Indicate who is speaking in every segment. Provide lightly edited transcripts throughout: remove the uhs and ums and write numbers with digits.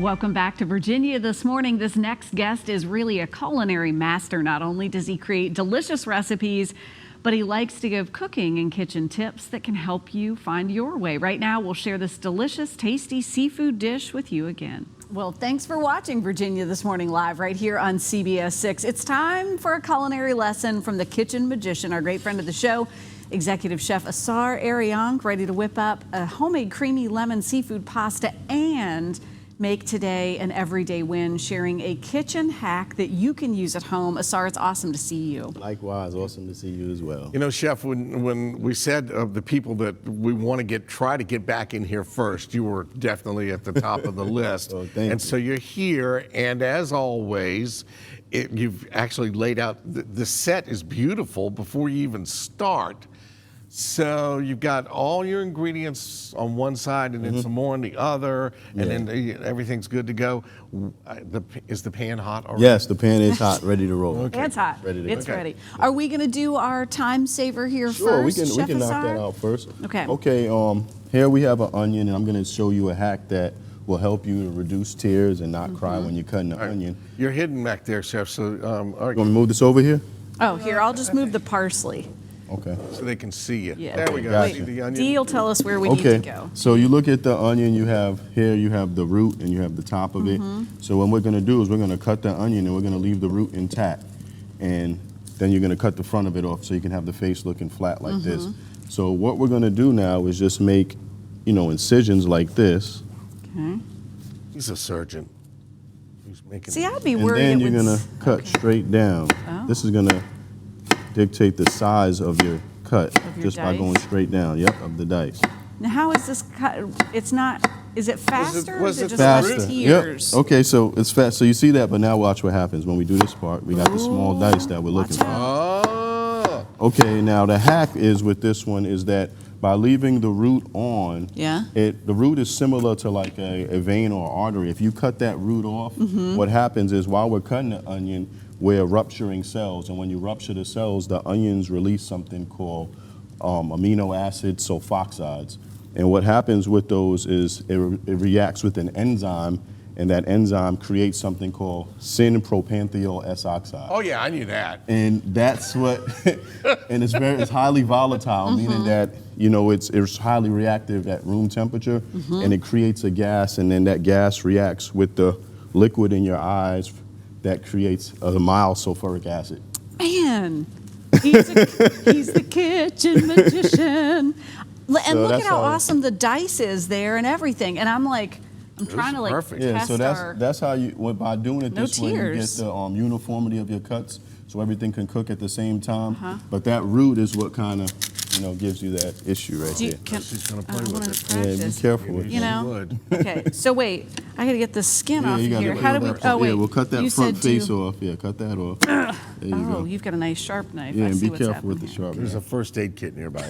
Speaker 1: Welcome back to Virginia This Morning. This next guest is really a culinary master. Not only does he create delicious recipes, but he likes to give cooking and kitchen tips that can help you find your way. Right now, we'll share this delicious, tasty seafood dish with you again. Well, thanks for watching Virginia This Morning live right here on CBS 6. It's time for a culinary lesson from the Kitchen Magician, our great friend of the show, Executive Chef Ausar AriAnkh, ready to whip up a homemade creamy lemon seafood pasta and make today an everyday win, sharing a kitchen hack that you can use at home. Ausar, it's awesome to see you.
Speaker 2: Likewise, awesome to see you as well.
Speaker 3: You know, Chef, when we said of the people that we want to try to get back in here first, you were definitely at the top of the list.
Speaker 2: Oh, thank you.
Speaker 3: So you're here, and as always, you've actually laid out, the set is beautiful before you even start. So you've got all your ingredients on one side and then some more on the other, and then everything's good to go. Is the pan hot already?
Speaker 2: Yes, the pan is hot, ready to roll.
Speaker 1: Okay. It's hot.
Speaker 2: Ready to
Speaker 1: it's
Speaker 2: go.
Speaker 1: ready. Are we going to do our time saver here
Speaker 2: Sure,
Speaker 1: first?
Speaker 2: we can
Speaker 1: Chef
Speaker 2: knock
Speaker 1: Ausar?
Speaker 2: that out first.
Speaker 1: Okay.
Speaker 2: Okay, here we have an onion, and I'm going to show you a hack that will help you to reduce tears and not cry when you're cutting the onion.
Speaker 3: You're hidden back there, Chef, so all right,
Speaker 2: You want me to move this over here?
Speaker 1: Oh, here, I'll just move the parsley.
Speaker 2: Okay.
Speaker 3: so they can see you.
Speaker 1: Yeah.
Speaker 3: There we go.
Speaker 2: Gotcha.
Speaker 3: See the onion?
Speaker 1: Dee will tell us where we need to go.
Speaker 2: So you look at the onion, you have the root and you have the top of it. So what we're gonna do is we're gonna cut the onion and we're gonna leave the root intact. And then you're gonna cut the front of it off so you can have the face looking flat like this. So what we're gonna do now is just make, incisions like this.
Speaker 1: Okay.
Speaker 3: He's a surgeon. He's making.
Speaker 1: See, I'd be
Speaker 2: And
Speaker 1: worried
Speaker 2: then
Speaker 1: it
Speaker 2: you're
Speaker 1: would
Speaker 2: gonna cut straight down.
Speaker 1: Oh.
Speaker 2: This is gonna dictate the size of your cut
Speaker 1: your
Speaker 2: just by
Speaker 1: dice?
Speaker 2: going straight down, of the dice.
Speaker 1: Now, how is this cut? It's not, is it faster or
Speaker 3: was
Speaker 1: is it
Speaker 3: it
Speaker 1: just less
Speaker 3: faster?
Speaker 1: tears?
Speaker 2: Okay, so it's fast. So you see that, but now watch what happens when we do this part. We got the small dice that we're looking
Speaker 1: Watch
Speaker 2: for.
Speaker 1: out.
Speaker 3: Oh,
Speaker 2: Okay, now the hack is with this one is that by leaving the root on,
Speaker 1: Yeah.
Speaker 2: the root is similar to like a vein or artery. If you cut that root off, what happens is while we're cutting the onion, we're rupturing cells. And when you rupture the cells, the onions release something called amino acid sulfoxides. And what happens with those is it reacts with an enzyme, and that enzyme creates something called syn-propanethiol S-oxide.
Speaker 3: oh yeah, I knew that.
Speaker 2: And that's what, and it's highly volatile, meaning that, it's highly reactive at room temperature, and it creates a gas, and then that gas reacts with the liquid in your eyes that creates a mild sulfuric acid.
Speaker 1: Man, he's the kitchen magician. And
Speaker 2: So
Speaker 1: look at
Speaker 2: that's
Speaker 1: how
Speaker 2: how-
Speaker 1: awesome the dice is there and everything. And I'm like, I'm trying to like
Speaker 3: perfect.
Speaker 2: Yeah,
Speaker 1: test
Speaker 2: so
Speaker 1: our...
Speaker 2: that's how by doing it
Speaker 1: No
Speaker 2: this way, you get
Speaker 1: tears.
Speaker 2: the uniformity of your cuts, so everything can cook at the same time. But that root is what kind of, gives you that issue right
Speaker 1: Do you,
Speaker 2: there.
Speaker 1: can,
Speaker 3: She's gonna
Speaker 1: I
Speaker 3: play
Speaker 1: want
Speaker 3: with
Speaker 1: to
Speaker 3: it.
Speaker 2: Yeah, be
Speaker 1: practice.
Speaker 2: careful with
Speaker 1: You
Speaker 2: that.
Speaker 1: know?
Speaker 3: Would.
Speaker 1: Okay, so wait, I got to get the skin
Speaker 2: Yeah,
Speaker 1: off
Speaker 2: you gotta
Speaker 1: here.
Speaker 2: peel
Speaker 1: How do we?
Speaker 2: that
Speaker 1: Oh wait,
Speaker 2: yeah, we'll cut that
Speaker 1: you
Speaker 2: front
Speaker 1: said
Speaker 2: face
Speaker 1: do,
Speaker 2: off. Yeah, cut that off. There you
Speaker 1: Oh,
Speaker 2: go.
Speaker 1: you've got a nice sharp knife.
Speaker 2: Yeah,
Speaker 1: I
Speaker 2: and
Speaker 1: see
Speaker 2: be
Speaker 1: what's
Speaker 2: careful with the
Speaker 1: happening
Speaker 2: sharp.
Speaker 3: There's a
Speaker 2: knife.
Speaker 3: first aid kit nearby.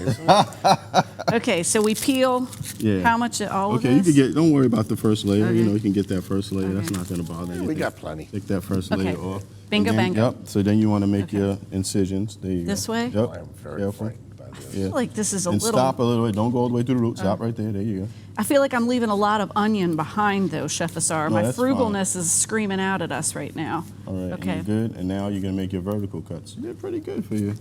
Speaker 1: Okay, so we peel.
Speaker 2: Yeah.
Speaker 1: How much? All of
Speaker 2: Okay, you
Speaker 1: this?
Speaker 2: can don't worry about the first layer.
Speaker 1: Okay.
Speaker 2: You can get that first layer. That's
Speaker 1: Okay.
Speaker 2: not going to bother anything.
Speaker 3: We got plenty.
Speaker 2: Take that first
Speaker 1: Okay.
Speaker 2: layer off.
Speaker 1: Bingo,
Speaker 2: And then-
Speaker 1: bango.
Speaker 2: Yep. So then you want to make
Speaker 1: Okay.
Speaker 2: your incisions. There you
Speaker 1: This
Speaker 2: go.
Speaker 1: way?
Speaker 2: Yep.
Speaker 3: I am very
Speaker 2: Careful.
Speaker 3: frightened by this.
Speaker 1: I feel like this is a
Speaker 2: And
Speaker 1: little.
Speaker 2: stop a little bit. Don't go all the way through the root. Stop right there. There you go.
Speaker 1: I feel like I'm leaving a lot of onion behind, though, Chef Ausar.
Speaker 2: No,
Speaker 1: My
Speaker 2: that's
Speaker 1: frugalness is screaming out at us right now.
Speaker 2: All right.
Speaker 1: Okay.
Speaker 2: And you're good. And now you're going to make your vertical cuts. They're pretty good for you.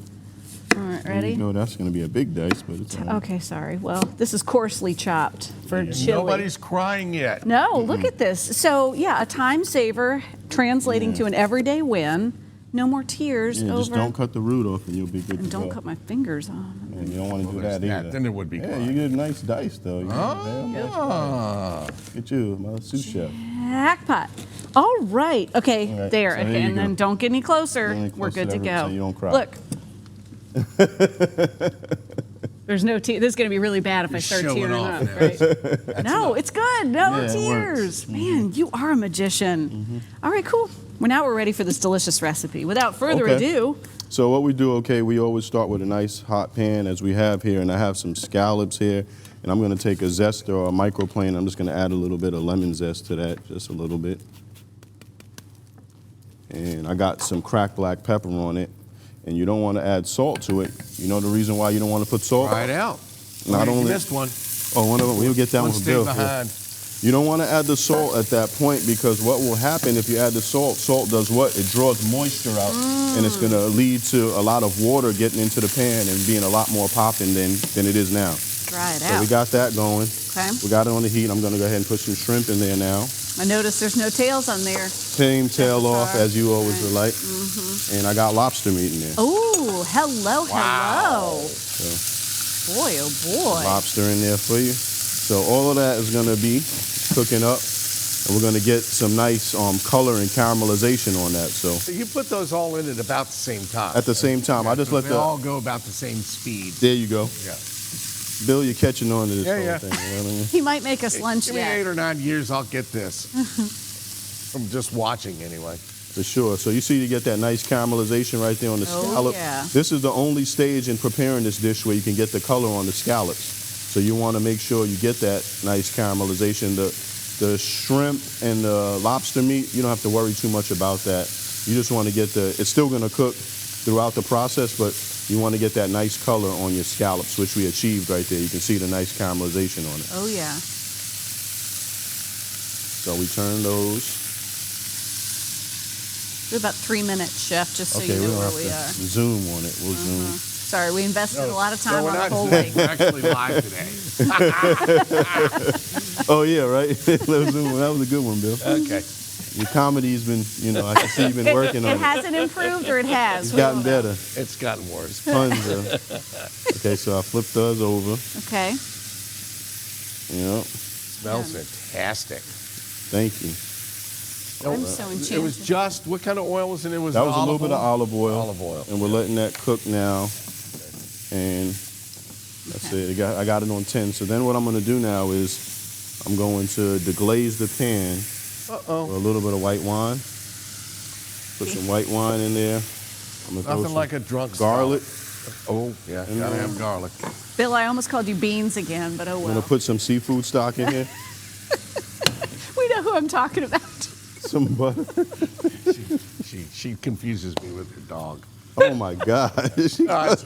Speaker 1: All right,
Speaker 2: There you
Speaker 1: ready?
Speaker 2: go. That's going to be a big dice, but it's all right.
Speaker 1: Okay, sorry. Well, this is coarsely chopped for chili.
Speaker 3: Nobody's crying yet.
Speaker 1: No, look at this. So, yeah, a time saver translating to an everyday win. No more tears
Speaker 2: Yeah,
Speaker 1: over.
Speaker 2: just don't cut the root off and you'll be good
Speaker 1: and
Speaker 2: to
Speaker 1: don't
Speaker 2: go.
Speaker 1: cut my fingers on.
Speaker 2: And you don't want to do
Speaker 3: there's
Speaker 2: that
Speaker 3: that.
Speaker 2: either.
Speaker 3: Then it would be
Speaker 2: Yeah,
Speaker 3: fine.
Speaker 2: you get a nice dice, though.
Speaker 3: Ah.
Speaker 2: Look at you, my sous chef.
Speaker 1: Jackpot. All right. Okay,
Speaker 2: All right,
Speaker 1: there.
Speaker 2: so
Speaker 1: Okay,
Speaker 2: there you
Speaker 1: and
Speaker 2: go.
Speaker 1: then don't get any closer.
Speaker 2: Don't get
Speaker 1: We're
Speaker 2: closer
Speaker 1: good to
Speaker 2: to
Speaker 1: go.
Speaker 2: so you don't cry.
Speaker 1: Look. There's no tears. This is going to be really bad if I start
Speaker 3: showing
Speaker 1: tearing
Speaker 3: off
Speaker 1: up,
Speaker 3: now.
Speaker 1: right? No, it's good. No
Speaker 2: Yeah, it
Speaker 1: tears.
Speaker 2: works.
Speaker 1: Man, you are a magician. All right, cool. Well, now we're ready for this delicious recipe. Without further
Speaker 2: Okay.
Speaker 1: ado,
Speaker 2: So what we do, we always start with a nice hot pan as we have here, and I have some scallops here, and I'm going to take a zester or a microplane. I'm just going to add a little bit of lemon zest to that, just a little bit. And I got some cracked black pepper on it, and you don't want to add salt to it. You know the reason why you don't want to put salt?
Speaker 3: Try it out.
Speaker 2: Not
Speaker 3: You
Speaker 2: only
Speaker 3: missed one.
Speaker 2: Oh, one of them. We'll get that one
Speaker 3: One
Speaker 2: for
Speaker 3: stayed
Speaker 2: Bill.
Speaker 3: behind.
Speaker 2: You don't want to add the salt at that point because what will happen if you add the salt, salt does what? It draws moisture out and it's going to lead to a lot of water getting into the pan and being a lot more popping than it is now.
Speaker 1: Dry it
Speaker 2: So
Speaker 1: out.
Speaker 2: we got that going.
Speaker 1: Okay.
Speaker 2: We got it on the heat. I'm going to go ahead and put some shrimp in there now.
Speaker 1: I noticed there's no tails on there.
Speaker 2: Same tail off as you always would like. And I got lobster meat in there.
Speaker 1: Oh, hello, hello.
Speaker 2: So
Speaker 1: Boy, oh boy.
Speaker 2: lobster in there for you. So all of that is going to be cooking up. And we're going to get some nice color and caramelization on that. So
Speaker 3: So you put those all in at about the same time.
Speaker 2: at the same time, I just let
Speaker 3: They
Speaker 2: the...
Speaker 3: all go about the same speed.
Speaker 2: There you go.
Speaker 3: Yeah.
Speaker 2: Bill, you're catching on to this
Speaker 3: Yeah,
Speaker 2: whole
Speaker 3: yeah.
Speaker 2: thing. You know what I mean?
Speaker 1: He might make us lunch
Speaker 3: Give me
Speaker 1: yet.
Speaker 3: 8 or 9 years, I'll get this. From just watching anyway.
Speaker 2: For sure. So you see you get that nice caramelization right there on the
Speaker 1: Oh,
Speaker 2: scallop.
Speaker 1: yeah.
Speaker 2: This is the only stage in preparing this dish where you can get the color on the scallops. So you want to make sure you get that nice caramelization. The shrimp and the lobster meat, you don't have to worry too much about that. You just want to get it's still going to cook throughout the process, but you want to get that nice color on your scallops, which we achieved right there. You can see the nice caramelization on it.
Speaker 1: Oh, yeah.
Speaker 2: So we turn those.
Speaker 1: We're about 3 minutes, Chef, just so
Speaker 2: Okay,
Speaker 1: you
Speaker 2: we
Speaker 1: know
Speaker 2: don't
Speaker 1: where
Speaker 2: have
Speaker 1: we
Speaker 2: to
Speaker 1: are.
Speaker 2: zoom on it. We'll zoom.
Speaker 1: Sorry, we invested a lot of time
Speaker 3: we're
Speaker 1: on
Speaker 3: not
Speaker 1: the whole
Speaker 3: Zooming,
Speaker 1: thing.
Speaker 3: we're actually live today.
Speaker 2: Oh yeah, right. Let's zoom. That was a good one, Bill.
Speaker 3: Okay.
Speaker 2: Your comedy's been, I can see you've been working on
Speaker 1: It
Speaker 2: it.
Speaker 1: hasn't improved or it has?
Speaker 2: It's
Speaker 1: We
Speaker 2: gotten
Speaker 1: don't know.
Speaker 2: better.
Speaker 3: It's gotten worse.
Speaker 2: Tons of. Okay, so I flipped those over.
Speaker 1: Okay.
Speaker 2: Yep.
Speaker 3: Smells fantastic.
Speaker 2: Thank you.
Speaker 1: I'm so enchanted.
Speaker 3: It was just, what kind of oil was in it? Was
Speaker 2: That
Speaker 3: it
Speaker 2: was a little bit of olive oil.
Speaker 3: Olive oil.
Speaker 2: And we're letting that cook now. And that's it. I got it on 10. So then what I'm going to do now is I'm going to deglaze the pan with a little bit of white wine. Put some white wine in there. I'm gonna throw
Speaker 3: Nothing
Speaker 2: some
Speaker 3: like a drunk
Speaker 2: garlic.
Speaker 3: Oh, yeah, gotta have garlic.
Speaker 1: Bill, I almost called you Beans again, but oh
Speaker 2: I'm
Speaker 1: well.
Speaker 2: gonna put some seafood stock in here.
Speaker 1: We know who I'm talking about.
Speaker 2: Some butter.
Speaker 3: She confuses me with her dog.
Speaker 2: Oh my God.
Speaker 3: That's all right.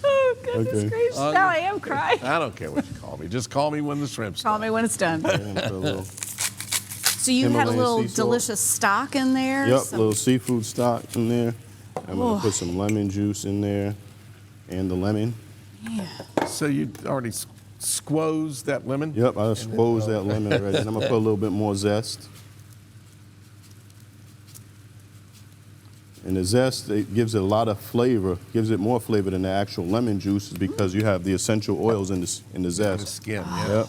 Speaker 1: Oh, goodness
Speaker 2: Okay.
Speaker 1: gracious. Now I am crying.
Speaker 3: I don't care what you call me. Just call me when the shrimp's
Speaker 1: Call
Speaker 3: done.
Speaker 1: me when it's done.
Speaker 2: And put a little-
Speaker 1: So you had a
Speaker 2: Himalayan
Speaker 1: little
Speaker 2: sea salt.
Speaker 1: delicious stock in there?
Speaker 2: Yep,
Speaker 1: some-
Speaker 2: little seafood stock in there. I'm gonna
Speaker 1: Oh.
Speaker 2: put some lemon juice in there and the lemon.
Speaker 3: So you already squoze that lemon?
Speaker 2: Yep, I squoze that lemon already. And I'm gonna put a little bit more zest. And the zest, it gives it a lot of flavor, gives it more flavor than the actual lemon juice because you have the essential oils in the
Speaker 3: The
Speaker 2: zest.
Speaker 3: skin, yeah.
Speaker 2: Yep.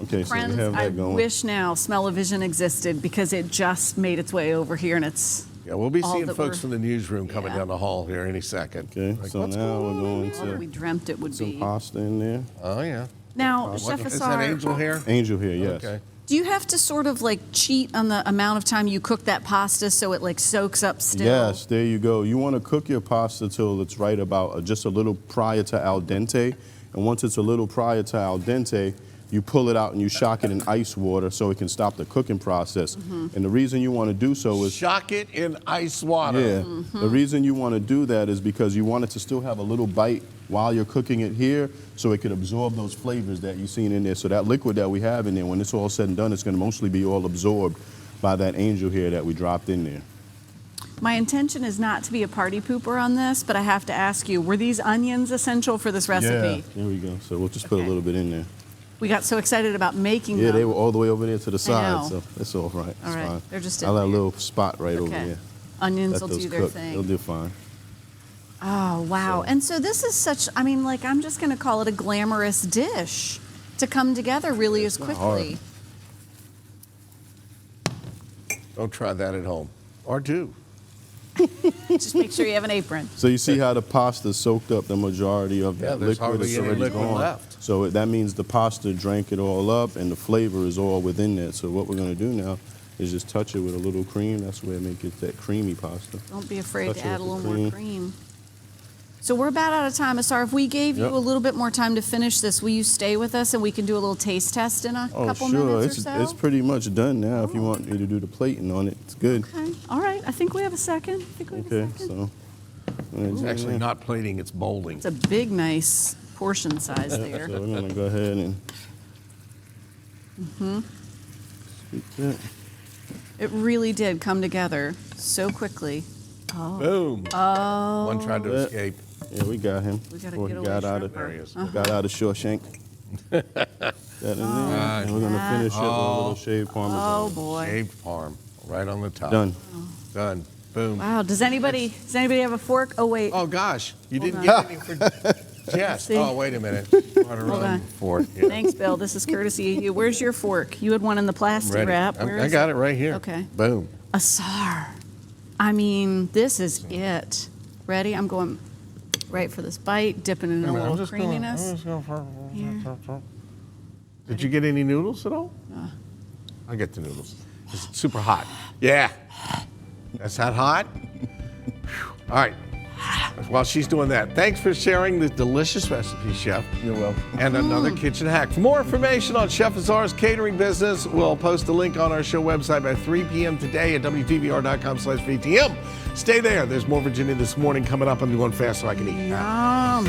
Speaker 2: Okay, so
Speaker 1: Friends,
Speaker 2: we have
Speaker 1: I
Speaker 2: that going.
Speaker 1: wish now Smell-O-Vision existed because it just made its way over here and it's
Speaker 3: Yeah, we'll be
Speaker 1: All
Speaker 3: seeing
Speaker 1: that
Speaker 3: folks
Speaker 1: we're-
Speaker 3: from the newsroom coming
Speaker 1: Yeah.
Speaker 3: down the hall here any second.
Speaker 2: Okay,
Speaker 3: Like,
Speaker 2: so
Speaker 3: what's
Speaker 2: now
Speaker 3: going
Speaker 2: we're
Speaker 3: on?
Speaker 2: going
Speaker 1: what we
Speaker 2: to
Speaker 1: dreamt it would
Speaker 2: some
Speaker 1: be.
Speaker 2: pasta in there.
Speaker 3: Oh, yeah.
Speaker 1: Now, Chef
Speaker 3: Is that
Speaker 1: Ausar,
Speaker 3: angel hair?
Speaker 2: Angel here, yes.
Speaker 3: Okay.
Speaker 1: do you have to sort of like cheat on the amount of time you cook that pasta so it like soaks up still?
Speaker 2: Yes, there you go. You want to cook your pasta till it's right about just a little prior to al dente. And once it's a little prior to al dente, you pull it out and you shock it in ice water so it can stop the cooking process. And the reason you want to do so is,
Speaker 3: Shock it in ice water.
Speaker 2: yeah, the reason you want to do that is because you want it to still have a little bite while you're cooking it here so it can absorb those flavors that you've seen in there. So that liquid that we have in there, when it's all said and done, it's going to mostly be all absorbed by that angel hair that we dropped in there.
Speaker 1: My intention is not to be a party pooper on this, but I have to ask you, were these onions essential for this recipe?
Speaker 2: There we go. So we'll just put
Speaker 1: Okay.
Speaker 2: a little bit in there.
Speaker 1: We got so excited about making
Speaker 2: Yeah,
Speaker 1: them.
Speaker 2: they were all the way over there to the side,
Speaker 1: know.
Speaker 2: so it's all right.
Speaker 1: All
Speaker 2: It's
Speaker 1: right.
Speaker 2: fine.
Speaker 1: They're just
Speaker 2: I
Speaker 1: in
Speaker 2: let a
Speaker 1: there.
Speaker 2: little spot right over
Speaker 1: Okay.
Speaker 2: there.
Speaker 1: Onions
Speaker 2: Let
Speaker 1: will
Speaker 2: those
Speaker 1: do their
Speaker 2: cook.
Speaker 1: thing.
Speaker 2: They'll do fine.
Speaker 1: Oh, wow. And so this is such, I mean, like, I'm just going to call it a glamorous dish to come together really as
Speaker 2: not
Speaker 1: quickly.
Speaker 3: Don't try that at home. Or do.
Speaker 1: Just make sure you have an apron.
Speaker 2: So you see how the pasta soaked up the majority of
Speaker 3: Yeah,
Speaker 2: that
Speaker 3: there's
Speaker 2: liquid.
Speaker 3: hardly
Speaker 2: It's
Speaker 3: any
Speaker 2: already
Speaker 3: liquid
Speaker 2: gone.
Speaker 3: left.
Speaker 2: So that means the pasta drank it all up and the flavor is all within that. So what we're going to do now is just touch it with a little cream. That's where it makes it that creamy pasta.
Speaker 1: Don't be afraid
Speaker 2: Touch
Speaker 1: to
Speaker 2: it
Speaker 1: add a
Speaker 2: with
Speaker 1: little
Speaker 2: the
Speaker 1: more cream. So we're about out of time. Asar, if we gave you
Speaker 2: Yep.
Speaker 1: a little bit more time to finish this, will you stay with us and we can do a little taste test in a
Speaker 2: Oh,
Speaker 1: couple
Speaker 2: sure.
Speaker 1: minutes or so?
Speaker 2: It's pretty much done now. If you want me to do the plating on it, it's good.
Speaker 1: Okay. All right. I think we have a second. I think we have
Speaker 2: Okay,
Speaker 1: a second.
Speaker 2: so.
Speaker 3: It's actually not plating, it's molding.
Speaker 1: It's a big, nice portion size there.
Speaker 2: So we're going to go ahead and Scoop that.
Speaker 1: It really did come together so quickly.
Speaker 3: Boom.
Speaker 1: Oh.
Speaker 3: One tried to escape.
Speaker 2: Yeah, we got him.
Speaker 1: We gotta
Speaker 2: Before
Speaker 1: get
Speaker 2: he
Speaker 1: away
Speaker 2: got out
Speaker 1: from
Speaker 2: of
Speaker 1: her.
Speaker 3: There he is.
Speaker 2: got out of Shawshank. That in there. And we're gonna finish it with a little shaved parmesan.
Speaker 1: Oh boy.
Speaker 3: Shaved parm right on the top.
Speaker 2: Done.
Speaker 3: Done. Boom.
Speaker 1: Wow. Does anybody have a fork? Oh wait.
Speaker 3: Oh gosh, you didn't
Speaker 1: on.
Speaker 3: get any for Jess.
Speaker 1: See?
Speaker 3: Oh, wait a minute. Hold
Speaker 1: on.
Speaker 3: Fork. Yeah.
Speaker 1: Thanks, Bill. This is courtesy of you. Where's your fork? You had one in the plastic
Speaker 3: Ready.
Speaker 1: wrap.
Speaker 3: I
Speaker 1: Where is
Speaker 3: got it right here.
Speaker 1: Okay.
Speaker 3: Boom.
Speaker 1: Asar. I mean, this is it. Ready? I'm going right for this bite, dipping it in a little creaminess.
Speaker 3: Did you get any noodles at all? I get the noodles. It's super hot. Yeah. That's that hot? Whew. All right. While she's doing that, thanks for sharing this delicious recipe, Chef.
Speaker 2: You're welcome.
Speaker 3: And another kitchen hack. For more information on Chef Ausar's catering business, we'll post a link on our show website by 3 p.m. today at WTVR.com/VTM. Stay there. There's more Virginia This Morning coming up. I'm going fast so I can eat.
Speaker 1: Yum.